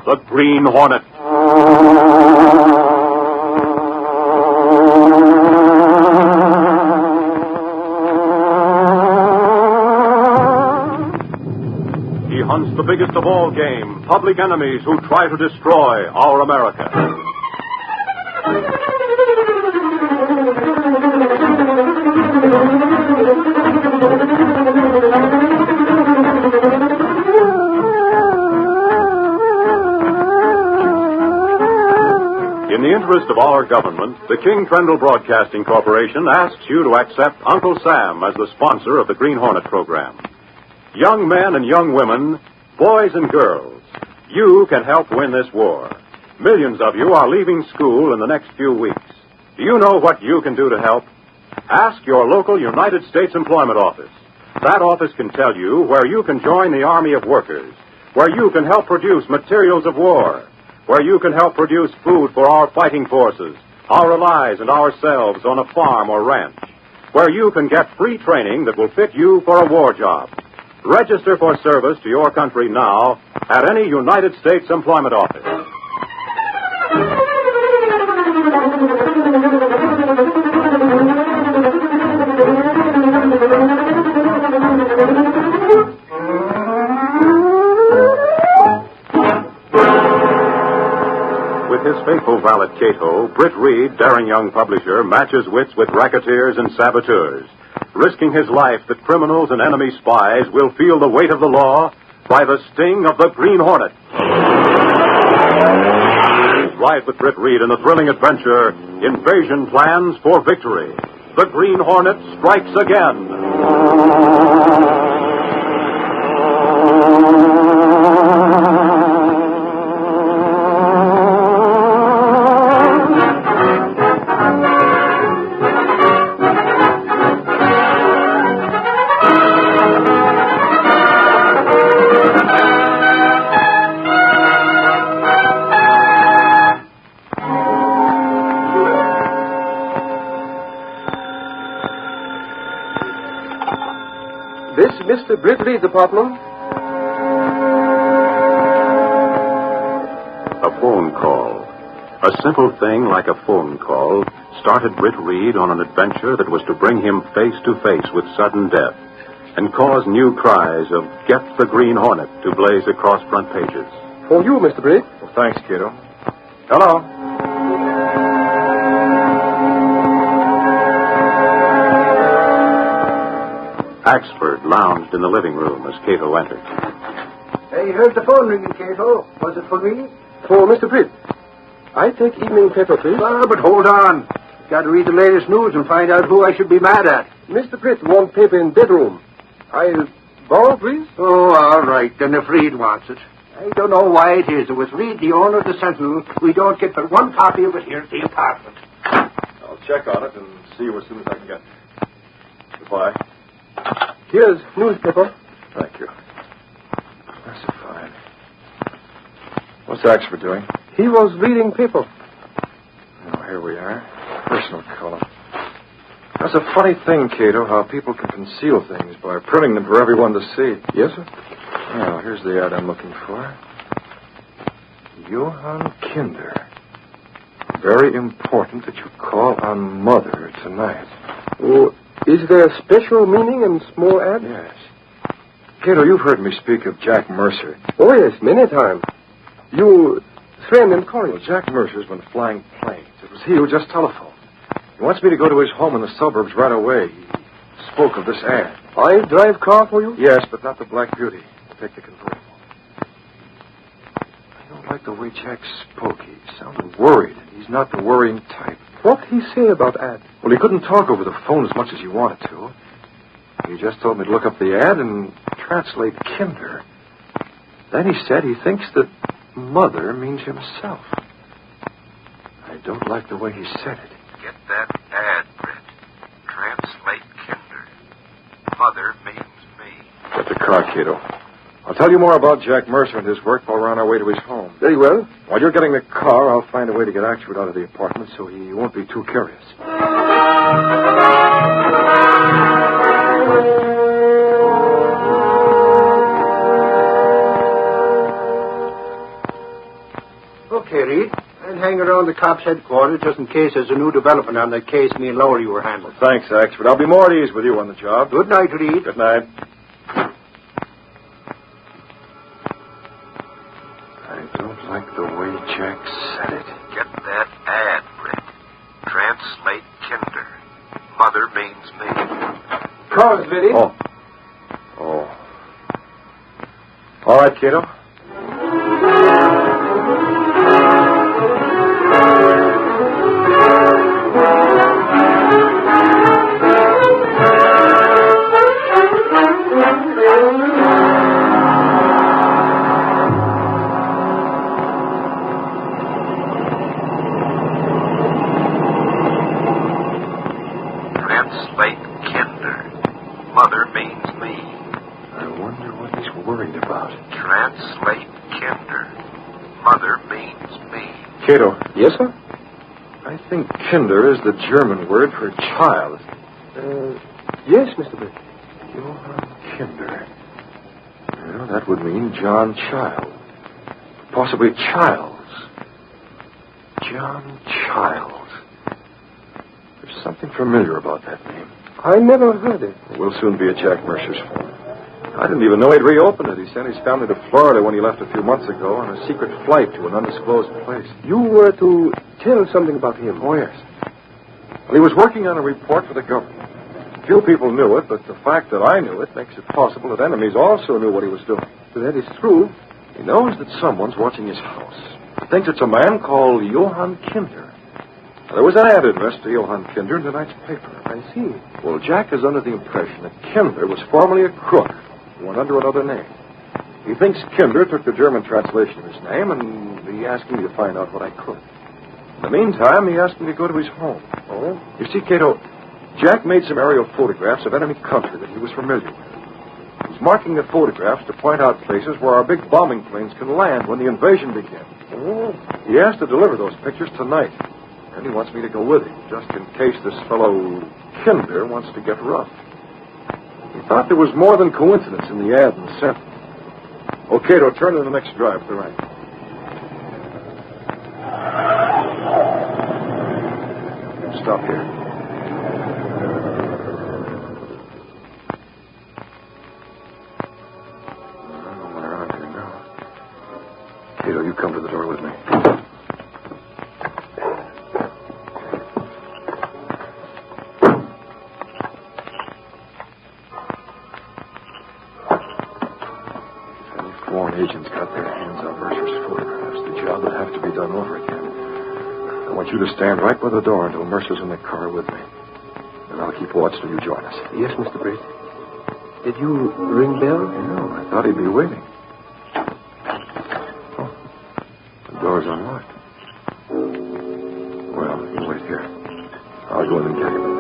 the Green Hornet. He hunts the biggest of all game, public enemies who try to destroy our America. In the interest of our government, the King Trendle Broadcasting Corporation asks you to accept Uncle Sam as the sponsor of the Green Hornet program. Young men and young women, boys and girls, you can help win this war. Millions of you are leaving school in the next few weeks. Do you know what you can do to help? Ask your local United States Employment Office. That office can tell you where you can join the Army of Workers, where you can help produce materials of war, where you can help produce food for our fighting forces, our allies and ourselves on a farm or ranch, where you can get free training that will fit you for a war job. Register for service to your country now at any United States Employment Office. With his faithful valet Cato, Britt Reed, daring young publisher, matches wits with racketeers and saboteurs, risking his life that criminals and enemy spies will feel the weight of the law by the sting of the Green Hornet. Ride with Britt Reed in the thrilling adventure, Invasion Plans for Victory. The Green Hornet strikes again. This Mr. Britt Reed's apartment? A phone call. A simple thing like a phone call started Britt Reed on an adventure that was to bring him face to face with sudden death and cause new cries of "Get the Green Hornet" to blaze across front pages. For you, Mr. Britt. Well, thanks, Cato. Hello. Axford lounged in the living room as Cato entered. Hey, heard the phone ringing, Cato. Was it for me? For Mr. Britt. I take evening paper, please. Ah, but hold on. Got to read the latest news and find out who I should be mad at. Mr. Britt want paper in bedroom. I'll borrow, please? Oh, all right. Then if Reed wants it. I don't know why it is. It was Reed, the owner of the Sentinel. We don't get but one copy of it here at the apartment. I'll check on it and see you as soon as I can get it. Goodbye. Here's newspaper. Thank you. That's fine. What's Axford doing? He was reading paper. Oh, here we are. Personal column. That's a funny thing, Cato, how people can conceal things by printing them for everyone to see. Yes, sir. Well, here's the ad I'm looking for. Johann Kinder. Very important that you call on Mother tonight. Oh, is there a special meaning in small ad? Yes. Cato, you've heard me speak of Jack Mercer. Oh, yes, many times. You friend in college. Well, Jack Mercer's been flying planes. It was he who just telephoned. He wants me to go to his home in the suburbs right away. He spoke of this ad. I drive car for you? Yes, but not the Black Beauty. Take the convertible. I don't like the way Jack spoke. He sounded worried. He's not the worrying type. What he say about ad? Well, he couldn't talk over the phone as much as he wanted to. He just told me to look up the ad and translate Kinder. Then he said he thinks that Mother means himself. I don't like the way he said it. Get that ad, Britt. Translate Kinder. Mother means me. Get the car, Cato. I'll tell you more about Jack Mercer and his work while we're on our way to his home. Very well. While you're getting the car, I'll find a way to get Axford out of the apartment so he won't be too curious. Okay, Reed. I'll hang around the cops' headquarters just in case there's a new development on that case me and Lowry were handling. Thanks, Axe, but I'll be more at ease with you on the job. Good night, Reed. Good night. I don't like the way Jack said it. Get that ad, Britt. Translate Kinder. Mother means me. Cars, Vinny. Oh. All right, kiddo. Translate Kinder. Mother means me. I wonder what he's worried about. Translate Kinder. Mother means me. Kiddo. Yes, sir? I think Kinder is the German word for child. Yes, Mr. Britt. Johann Kinder. Well, that would mean John Child. Possibly Childs. John Child. There's something familiar about that name. I never heard it. We'll soon be at Jack Mercer's phone. I didn't even know he'd reopened it. He sent his family to Florida when he left a few months ago on a secret flight to an undisclosed place. You were to tell something about him. Oh, yes. Well, he was working on a report for the government. Few people knew it, but the fact that I knew it makes it possible that enemies also knew what he was doing. That is true. He knows that someone's watching his house. He thinks it's a man called Johann Kinder. Now, there was an ad addressed to Johann Kinder in tonight's paper. I see. Well, Jack is under the impression that Kinder was formerly a crook who went under another name. He thinks Kinder took the German translation of his name, and he asked me to find out what I could. In the meantime, he asked me to go to his home. Oh? You see, Cato, Jack made some aerial photographs of enemy country that he was familiar with. He's marking the photographs to point out places where our big bombing planes can land when the invasion begins. Oh. He asked to deliver those pictures tonight, and he wants me to go with him, just in case this fellow Kinder wants to get rough. He thought there was more than coincidence in the ad and the scent. Okay, turn to the next drive to the right. Stop here. I'm going around here now. Cato, you come to the door with me. Agents got their hands on Mercer's photographs. The job would have to be done over again. I want you to stand right by the door until Mercer's in the car with me. And I'll keep watch till you join us. Yes, Mr. Britt. Did you ring bell? No, I thought he'd be waiting. Oh, the door's unlocked. Well, you wait here. I'll go in and get him.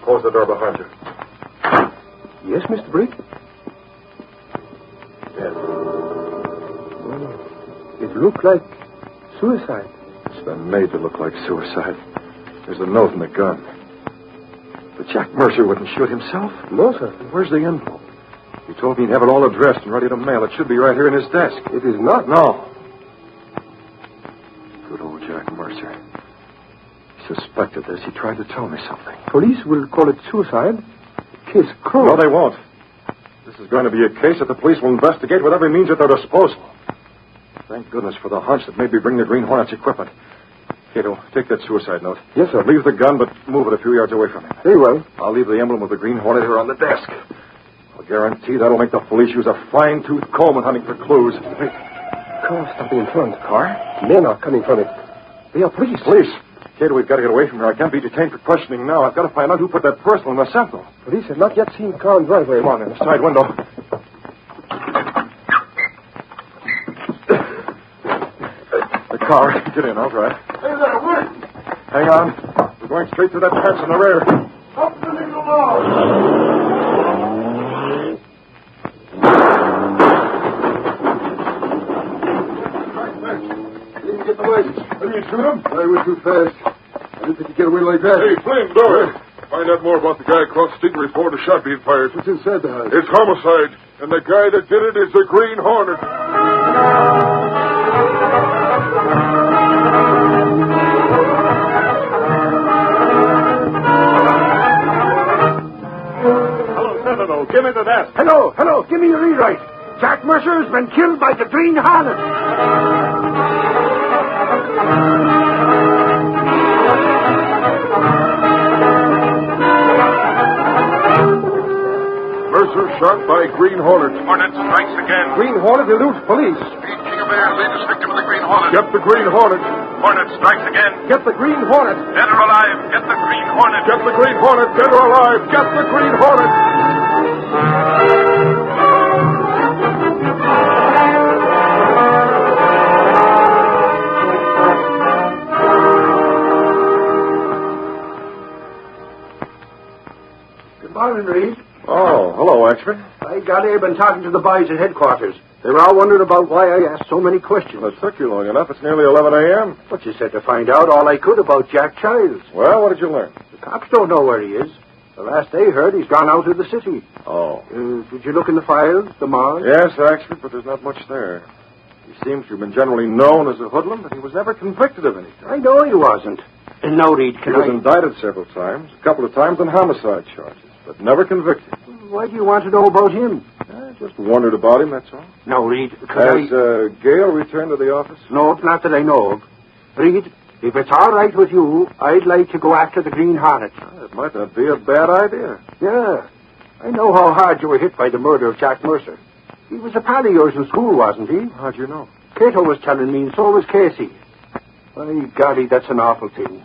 Close the door behind you. Yes, Mr. Britt? Yes. Oh, it looked like suicide. It's been made to look like suicide. There's a note in the gun. But Jack Mercer wouldn't shoot himself. No, sir. Where's the envelope? He told me he'd have it all addressed and ready to mail. It should be right here in his desk. It is not. No. Good old Jack Mercer. He suspected this. He tried to tell me something. Police will call it suicide. Case closed. No, they won't. This is going to be a case that the police will investigate with every means at their disposal. Thank goodness for the hunch that made me bring the Green Hornet's equipment. Cato, take that suicide note. Yes, sir. Leave the gun, but move it a few yards away from him. Very well. I'll leave the emblem of the Green Hornet here on the desk. I'll guarantee that'll make the police use a fine-tooth comb in hunting for clues. Wait. Car stopping in front. Car? Men are coming from it. They are police. Police? Cato, we've got to get away from here. I can't be detained for questioning now. I've got to find out who put that parcel in the sentinel. Police have not yet seen car and driveway. Come on, in the side window. The car. Get in, I'll drive. Hey there, wait! Hang on. We're going straight to that fence in the rear. Up the legal law! license. Didn't you shoot him? I was too fast. I didn't think you'd get away like that. Hey, Flynn, Dory. Find out more about the guy across the street and report a shot being fired. What's inside the house? It's homicide, and the guy that did it is the Green Hornet. Give me the desk. Hello. Give me your rewrite. Jack Mercer has been killed by the Green Hornet. Mercer shot by Green Hornet. Hornet strikes again. Green Hornet eludes police. Speed King of Air, latest victim of the Green Hornet. Get the Green Hornet. Hornet strikes again. Get the Green Hornet. Dead or alive, get the Green Hornet. Get the Green Hornet. Dead or alive. Get the Green Hornet. Good morning, Reed. Oh, hello, Axford. By golly, I've been talking to the boys at headquarters. They were all wondering about why I asked so many questions. Well, it took you long enough. It's nearly 11 a.m. But you said to find out all I could about Jack Childs. Well, what did you learn? The cops don't know where he is. The last they heard, he's gone out of the city. Oh. Did you look in the files, the morgue? Yes, Axford, but there's not much there. He seems to have been generally known as a hoodlum, but he was never convicted of anything. I know he wasn't. And now, Reed, He was indicted several times, a couple of times on homicide charges, but never convicted. Why do you want to know about him? I just wondered about him, that's all. No, Reed, Has Gail returned to the office? No, not that I know of. Reed, if it's all right with you, I'd like to go after the Green Hornet. It might not be a bad idea. Yeah. I know how hard you were hit by the murder of Jack Mercer. He was a pal of yours in school, wasn't he? How'd you know? Cato was telling me, and so was Casey. By golly, that's an awful thing.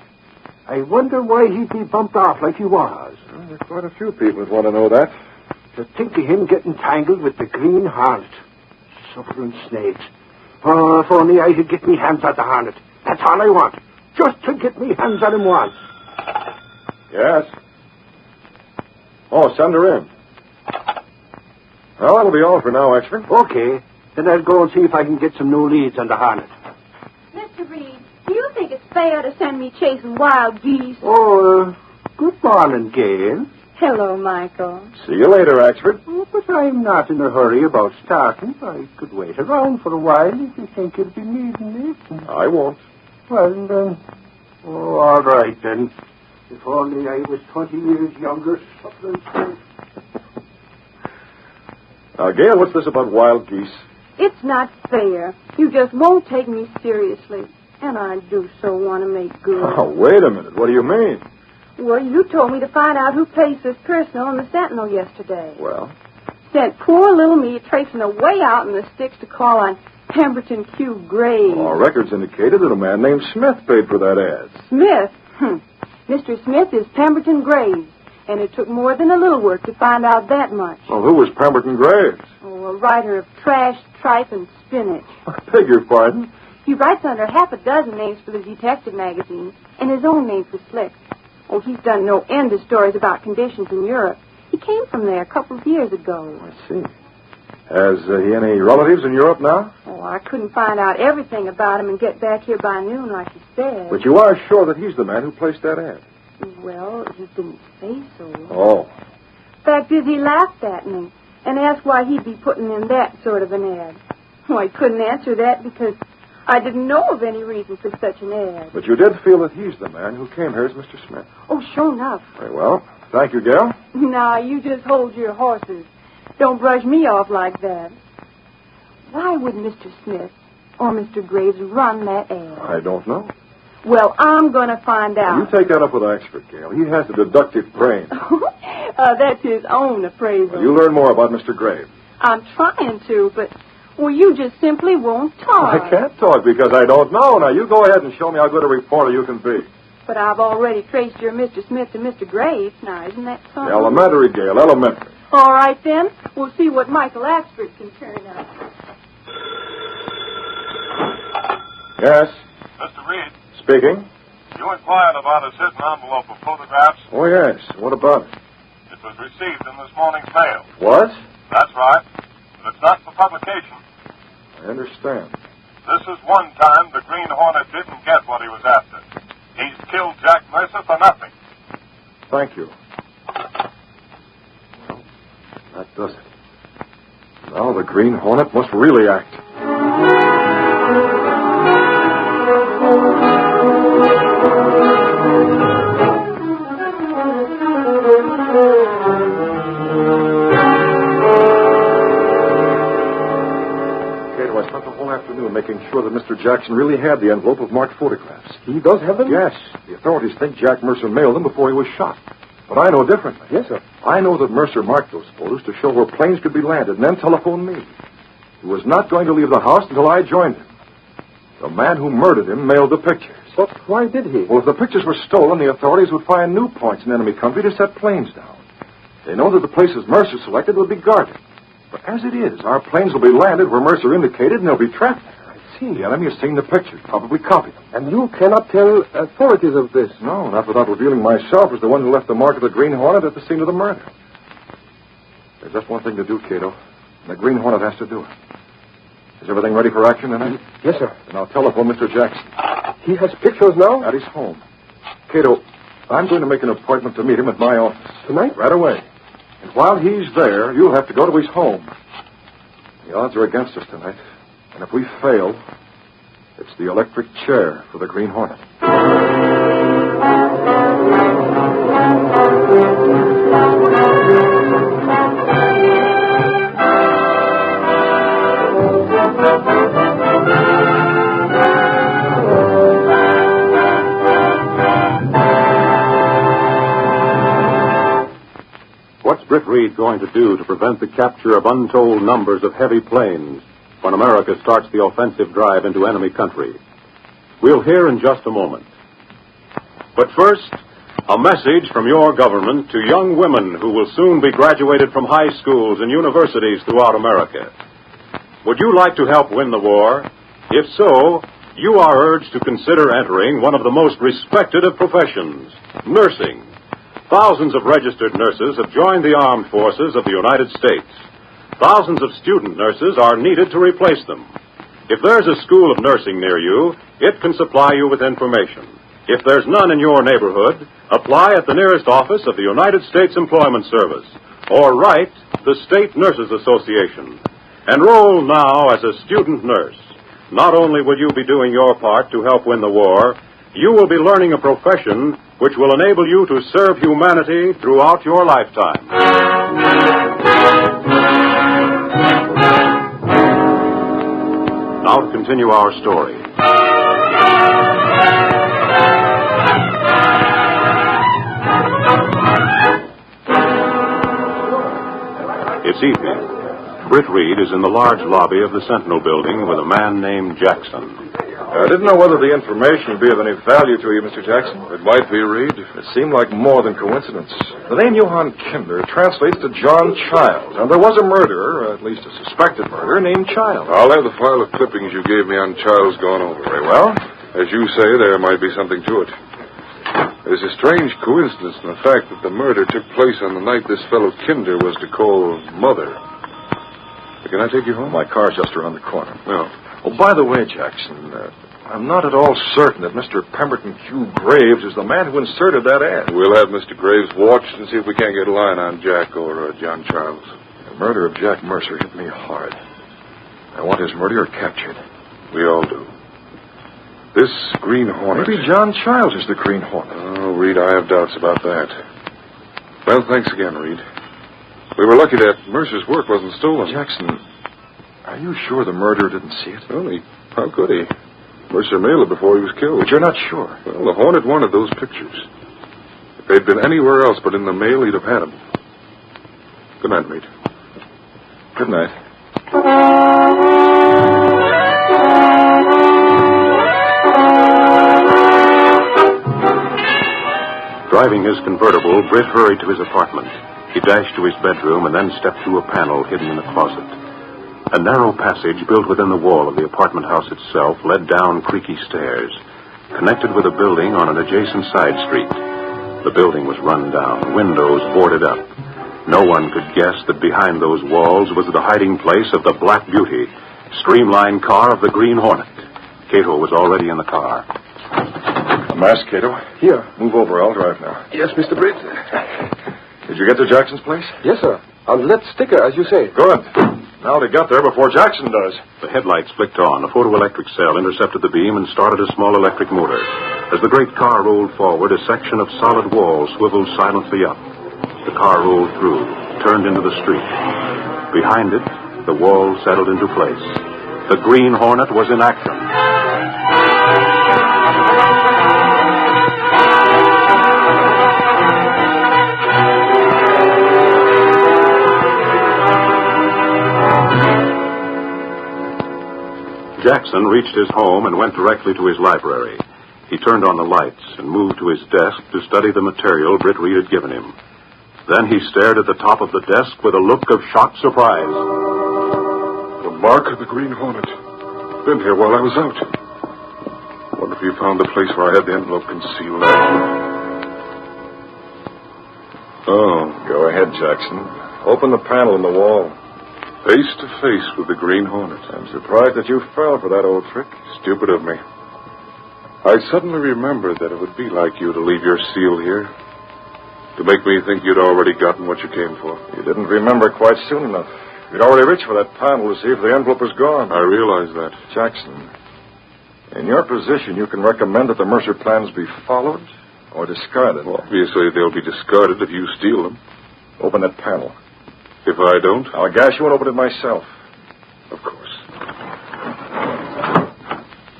I wonder why he'd be bumped off like he was. Well, there are quite a few people who want to know that. To think of him getting tangled with the Green Hornet. Suffering snakes. Oh, if only I could get me hands on the Hornet. That's all I want. Just to get me hands on him once. Yes. Oh, send her in. Well, that'll be all for now, Axford. Okay. Then I'll go and see if I can get some new leads on the Hornet. Mr. Reed, do you think it's fair to send me chasing wild geese? Oh, good morning, Gail. Hello, Michael. See you later, Axford. Oh, but I'm not in a hurry about starting. I could wait around for a while if you think you'll be needing it. I won't. Well, then. Oh, all right, then. If only I was 20 years younger. Suffering snakes. Now, Gail, what's this about wild geese? It's not fair. You just won't take me seriously. And I do so want to make good. Oh, wait a minute. What do you mean? Well, you told me to find out who placed this personal in the Sentinel yesterday. Well? Sent poor little me tracing away out in the sticks to call on Pemberton Q. Graves. Our records indicated that a man named Smith paid for that ad. Smith? Mr. Smith is Pemberton Graves. And it took more than a little work to find out that much. Well, who was Pemberton Graves? Oh, a writer of trash, tripe, and spinach. I beg your pardon? He writes under half a dozen names for the detective magazines, and his own name for Slick. Oh, he's done no end of stories about conditions in Europe. He came from there a couple of years ago. I see. Has he any relatives in Europe now? Oh, I couldn't find out everything about him and get back here by noon like he said. But you are sure that he's the man who placed that ad? Well, he didn't say so. Oh. Fact is, he laughed at me and asked why he'd be putting in that sort of an ad. Oh, I couldn't answer that because I didn't know of any reason for such an ad. But you did feel that he's the man who came here as Mr. Smith? Oh, sure enough. Very well. Thank you, Gail. Now, you just hold your horses. Don't brush me off like that. Why would Mr. Smith or Mr. Graves run that ad? I don't know. Well, I'm going to find out. You take that up with Axford, Gail. He has a deductive brain. That's his own appraisal. Well, you learn more about Mr. Graves. I'm trying to, but, well, you just simply won't talk. I can't talk because I don't know. Now, you go ahead and show me how good a reporter you can be. But I've already traced your Mr. Smith to Mr. Graves. Now, isn't that something? Elementary, Gail, elementary. All right, then. We'll see what Michael Axford can turn out. Yes? Mr. Reed, Speaking. you inquired about a certain envelope of photographs. Oh, yes. What about it? It was received in this morning's mail. What? That's right. But it's not for publication. I understand. This is one time the Green Hornet didn't get what he was after. He's killed Jack Mercer for nothing. Thank you. Well, that does it. Now the Green Hornet must really act. Cato, I spent the whole afternoon making sure that Mr. Jackson really had the envelope of marked photographs. He does have them? Yes. The authorities think Jack Mercer mailed them before he was shot. But I know differently. Yes, sir. I know that Mercer marked those photos to show where planes could be landed and then telephoned me. He was not going to leave the house until I joined him. The man who murdered him mailed the pictures. But why did he? Well, if the pictures were stolen, the authorities would find new points in enemy country to set planes down. They know that the places Mercer selected will be guarded. But as it is, our planes will be landed where Mercer indicated, and they'll be trapped there. I see. The enemy has seen the pictures, probably copied them. And you cannot tell authorities of this? No, not without revealing myself as the one who left the mark of the Green Hornet at the scene of the murder. There's just one thing to do, Cato, and the Green Hornet has to do it. Is everything ready for action tonight? Yes, sir. Then I'll telephone Mr. Jackson. He has pictures now? At his home. Cato, I'm going to make an appointment to meet him at my office. Tonight? Right away. And while he's there, you'll have to go to his home. The odds are against us tonight. And if we fail, it's the electric chair for the Green Hornet. What's Britt Reed going to do to prevent the capture of untold numbers of heavy planes when America starts the offensive drive into enemy country? We'll hear in just a moment. But first, a message from your government to young women who will soon be graduated from high schools and universities throughout America. Would you like to help win the war? If so, you are urged to consider entering one of the most respected of professions, nursing. Thousands of registered nurses have joined the armed forces of the United States. Thousands of student nurses are needed to replace them. If there's a school of nursing near you, it can supply you with information. If there's none in your neighborhood, apply at the nearest office of the United States Employment Service or write the State Nurses Association. Enroll now as a student nurse. Not only will you be doing your part to help win the war, you will be learning a profession which will enable you to serve humanity throughout your lifetime. Now to continue our story. It's evening. Britt Reed is in the large lobby of the Sentinel building with a man named Jackson. I didn't know whether the information would be of any value to you, Mr. Jackson. It might be, Reed. It seemed like more than coincidence. The name Johann Kinder translates to John Child, and there was a murderer, or at least a suspected murderer, named Child. I'll have the file of clippings you gave me on Child's gone over. Very well. As you say, there might be something to it. There's a strange coincidence in the fact that the murder took place on the night this fellow Kinder was to call Mother. Can I take you home? My car's just around the corner. No. Oh, by the way, Jackson, I'm not at all certain that Mr. Pemberton Q. Graves is the man who inserted that ad. We'll have Mr. Graves watched and see if we can't get a line on Jack or John Childs. The murder of Jack Mercer hit me hard. I want his murderer captured. We all do. This Green Hornet... Maybe John Childs is the Green Hornet. Oh, Reed, I have doubts about that. Well, thanks again, Reed. We were lucky that Mercer's work wasn't stolen. Jackson, are you sure the murderer didn't see it? Well, how could he? Mercer mailed it before he was killed. But you're not sure. Well, the Hornet wanted those pictures. If they'd been anywhere else but in the mail, he'd have had them. Good night, Reed. Good night. Driving his convertible, Britt hurried to his apartment. He dashed to his bedroom and then stepped through a panel hidden in a closet. A narrow passage built within the wall of the apartment house itself led down creaky stairs, connected with a building on an adjacent side street. The building was run down, windows boarded up. No one could guess that behind those walls was the hiding place of the Black Beauty, streamlined car of the Green Hornet. Cato was already in the car. A mask, Cato. Here. Move over. I'll drive now. Yes, Mr. Britt. Did you get to Jackson's place? Yes, sir. On that sticker, as you say. Good. Now they got there before Jackson does. The headlights flicked on. A photoelectric cell intercepted the beam and started a small electric motor. As the great car rolled forward, a section of solid wall swiveled silently up. The car rolled through, turned into the street. Behind it, the wall settled into place. The Green Hornet was in action. Jackson reached his home and went directly to his library. He turned on the lights and moved to his desk to study the material Britt Reed had given him. Then he stared at the top of the desk with a look of shocked surprise. The mark of the Green Hornet. Been here while I was out. Wonder if you found the place where I had the envelope concealed. Oh, go ahead, Jackson. Open the panel in the wall. Face to face with the Green Hornet. I'm surprised that you fell for that old trick. Stupid of me. I suddenly remembered that it would be like you to leave your seal here. To make me think you'd already gotten what you came for. You didn't remember quite soon enough. You'd already reached for that panel to see if the envelope was gone. I realize that. Jackson, in your position, you can recommend that the Mercer plans be followed or discarded. Well, obviously, they'll be discarded if you steal them. Open that panel. If I don't? I'll gas you and open it myself. Of course.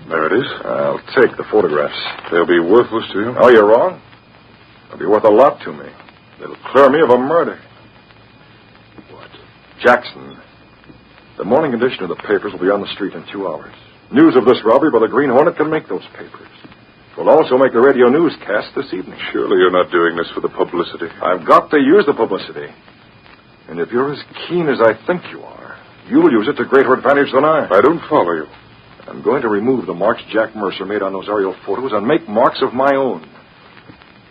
There it is. I'll take the photographs. They'll be worthless to you? Oh, you're wrong. They'll be worth a lot to me. They'll clear me of a murder. What? Jackson, the morning edition of the papers will be on the street in 2 hours. News of this robbery by the Green Hornet can make those papers. It will also make the radio newscast this evening. Surely you're not doing this for the publicity. I've got to use the publicity. And if you're as keen as I think you are, you'll use it to greater advantage than I. I don't follow you. I'm going to remove the marks Jack Mercer made on those aerial photos and make marks of my own.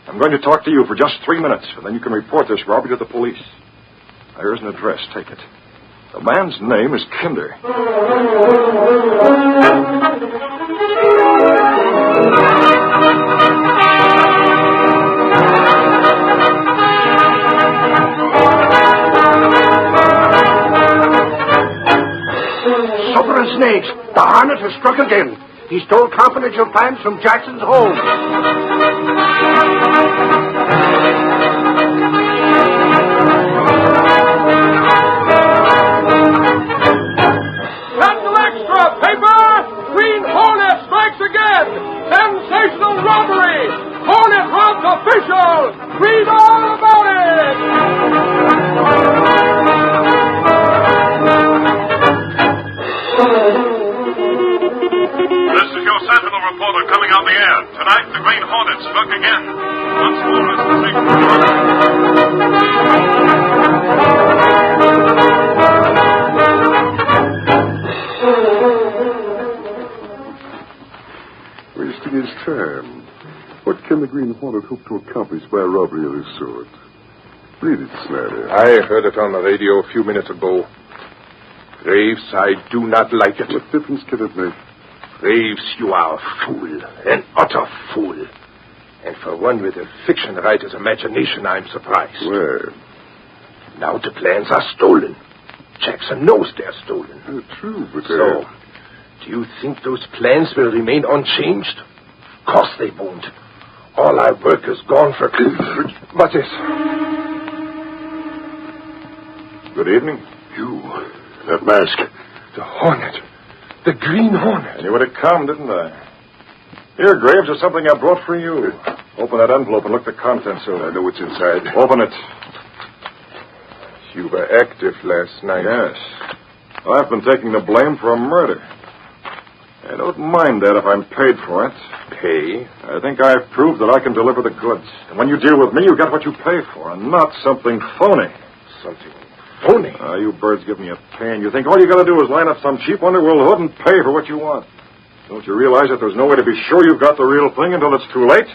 I'm going to talk to you for just 3 minutes, and then you can report this robbery to the police. Now, here's an address. Take it. The man's name is Kinder. Supper and snakes. The Hornet has struck again. He stole confidential plans from Jackson's home. Sentinel Extra, paper! Green Hornet strikes again! Sensational robbery! Hornet robbed official! Read all about it! This is your Sentinel reporter coming on the air. Tonight, the Green Hornet struck again. Once more is the Wasting his time. What can the Green Hornet hope to accomplish by a robbery of this sort? Read it, Snyder. I heard it on the radio a few minutes ago. Graves, I do not like it. What difference can it make? Graves, you are a fool, an utter fool. And for one with a fiction writer's imagination, I'm surprised. Where? Now the plans are stolen. Jackson knows they're stolen. True, but... So, do you think those plans will remain unchanged? Of course they won't. All our work is gone for... What's this? Good evening. You, that mask. The Hornet. The Green Hornet. I knew it had come, didn't I? Here, Graves, there's something I brought for you. Open that envelope and look the contents over. I know what's inside. Open it. You were active last night. Yes. Well, I've been taking the blame for a murder. I don't mind that if I'm paid for it. Pay? I think I've proved that I can deliver the goods. And when you deal with me, you get what you pay for, and not something phony. Something phony? You birds give me a pain. You think all you got to do is line up some cheap underworld hood and pay for what you want. Don't you realize that there's no way to be sure you've got the real thing until it's too late?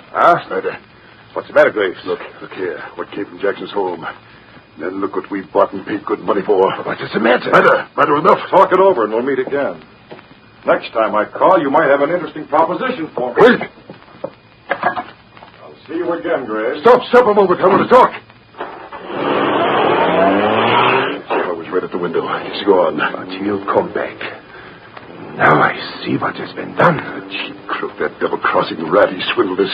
Snyder. What's the matter, Graves? Look here. What came from Jackson's home. Then look what we've bought and paid good money for. What is the matter? Matter enough. Talk it over and we'll meet again. Next time I call, you might have an interesting proposition for me. Wait! I'll see you again, Graves. Stop a moment. I want to talk. I was right at the window. He's gone. But he'll come back. Now I see what has been done. The cheap crook, that double-crossing rat, he swindled us.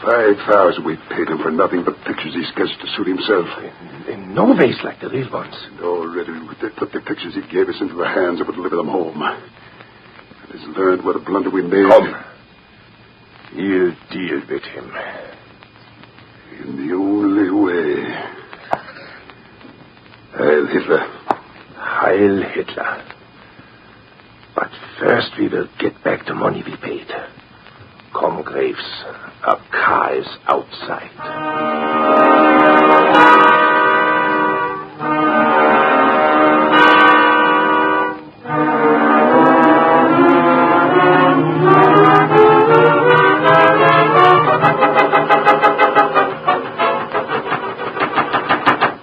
5,000 we paid him for nothing but pictures he sketched to suit himself. In no ways like the real ones. And already they put the pictures he gave us into the hands that would deliver them home. And he's learned what a blunder we made. Come. You'll deal with him. In the only way. Heil Hitler. Heil Hitler. But first we will get back the money we paid. Come, Graves. A car is outside.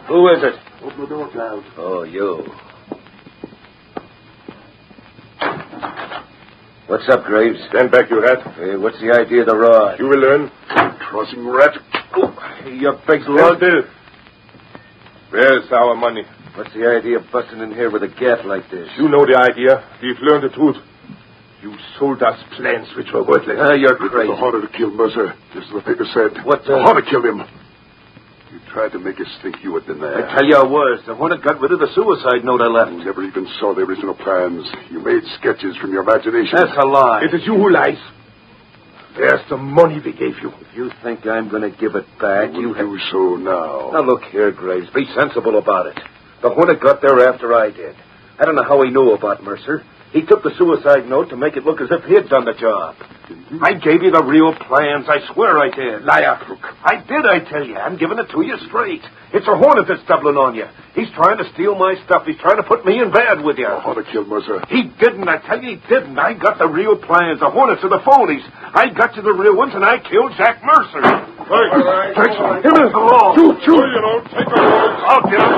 Who is it? Open the door, child. Oh, you. What's up, Graves? Stand back, you rat. Hey, what's the idea of the rod? You will learn. Crossing rat. Oh, you big lug. Still. Where's our money? What's the idea of busting in here with a gaff like this? You know the idea. We've learned the truth. You sold us plans which were worthless. You're It was crazy. the hornet who killed Mercer, just as the paper said. What The hornet killed him. You tried to make us think you had been there. I tell you I was. The Hornet got rid of the suicide note I left. You never even saw the original plans. You made sketches from your imagination. That's a lie. It is you who lies. There's the money we gave you. If you think I'm going to give it back, You do so now. Now, look here, Graves. Be sensible about it. The Hornet got there after I did. I don't know how he knew about Mercer. He took the suicide note to make it look as if he had done the job. I gave you the real plans. I swear I did. Liar. I did, I tell you. I'm giving it to you straight. It's a Hornet that's doubling on you. He's trying to steal my stuff. He's trying to put me in bed with you. The hornet killed Mercer. He didn't. I tell you, he didn't. I got the real plans. The Hornets are the phonies. I got you the real ones, and I killed Jack Mercer. Thanks. Shoot. Take a look. I'll get him.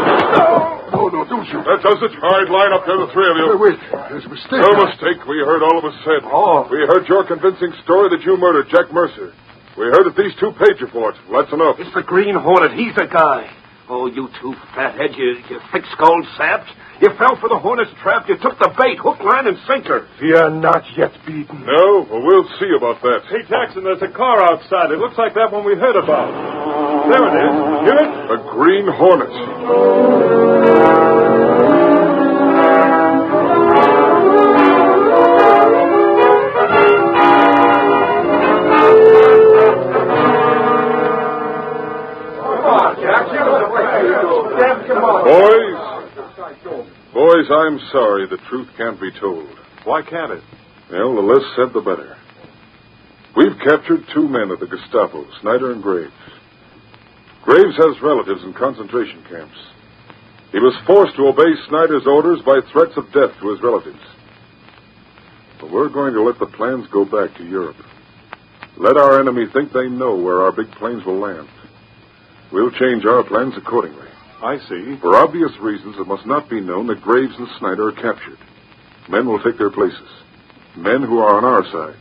No, don't shoot. That does it. All right, line up there, the three of you. Wait, there's a mistake. No mistake. We heard all of us said. Oh. We heard your convincing story that you murdered Jack Mercer. We heard that these two page reports. Well, that's enough. It's the Green Hornet. He's the guy. Oh, you two fatheads, you thick-skulled saps. You fell for the Hornet's trap. You took the bait, hook, line, and sinker. We are not yet beaten. No? Well, we'll see about that. Hey, Jackson, there's a car outside. It looks like that one we heard about. There it is. Hear it? A Green Hornet. Boys, I'm sorry the truth can't be told. Why can't it? Well, the less said, the better. We've captured two men at the Gestapo, Snyder and Graves. Graves has relatives in concentration camps. He was forced to obey Snyder's orders by threats of death to his relatives. But we're going to let the plans go back to Europe. Let our enemy think they know where our big planes will land. We'll change our plans accordingly. I see. For obvious reasons, it must not be known that Graves and Snyder are captured. Men will take their places. Men who are on our side,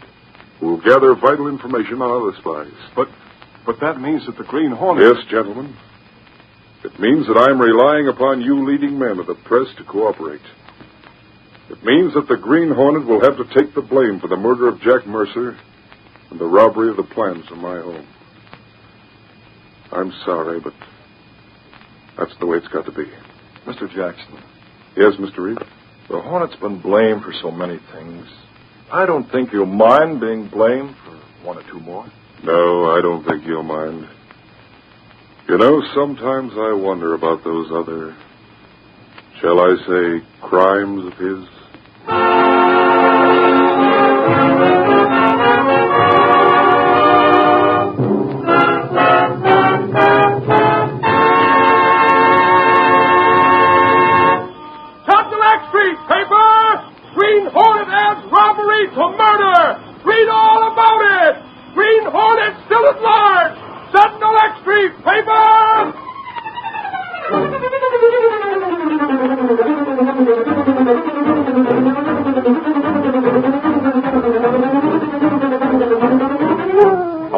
who will gather vital information on other spies. But that means that the Green Hornet... Yes, gentlemen. It means that I'm relying upon you leading men of the press to cooperate. It means that the Green Hornet will have to take the blame for the murder of Jack Mercer and the robbery of the plans from my home. I'm sorry, but that's the way it's got to be. Mr. Jackson, Yes, Mr. Reed? the Hornet's been blamed for so many things. I don't think you'll mind being blamed for one or two more. No, I don't think you'll mind. You know, sometimes I wonder about those other, shall I say, crimes of his. Top the Lack Street paper! Green Hornet adds robbery to murder! Read all about it! Green Hornet still at large! Sentinel X Street paper!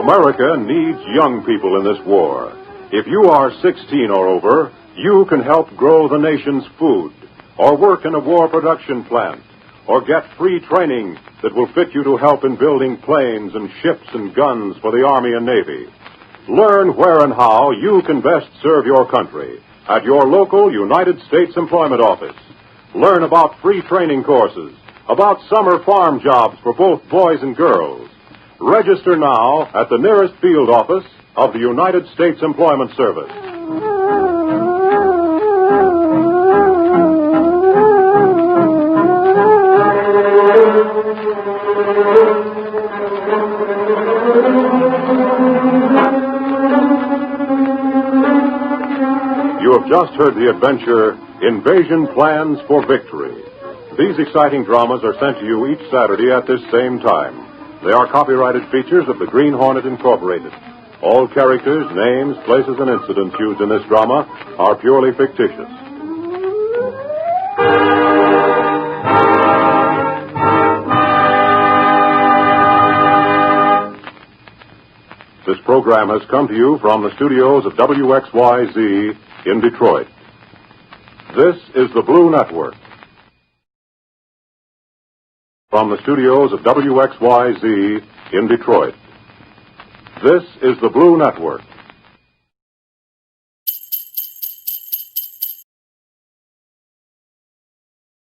America needs young people in this war. If you are 16 or over, you can help grow the nation's food, or work in a war production plant, or get free training that will fit you to help in building planes and ships and guns for the Army and Navy. Learn where and how you can best serve your country at your local United States Employment Office. Learn about free training courses, about summer farm jobs for both boys and girls. Register now at the nearest field office of the United States Employment Service. You have just heard the adventure, Invasion Plans for Victory. These exciting dramas are sent to you each Saturday at this same time. They are copyrighted features of the Green Hornet Incorporated. All characters, names, places, and incidents used in this drama are purely fictitious. This program has come to you from the studios of WXYZ in Detroit. This is the Blue Network. From the studios of WXYZ in Detroit. This is the Blue Network.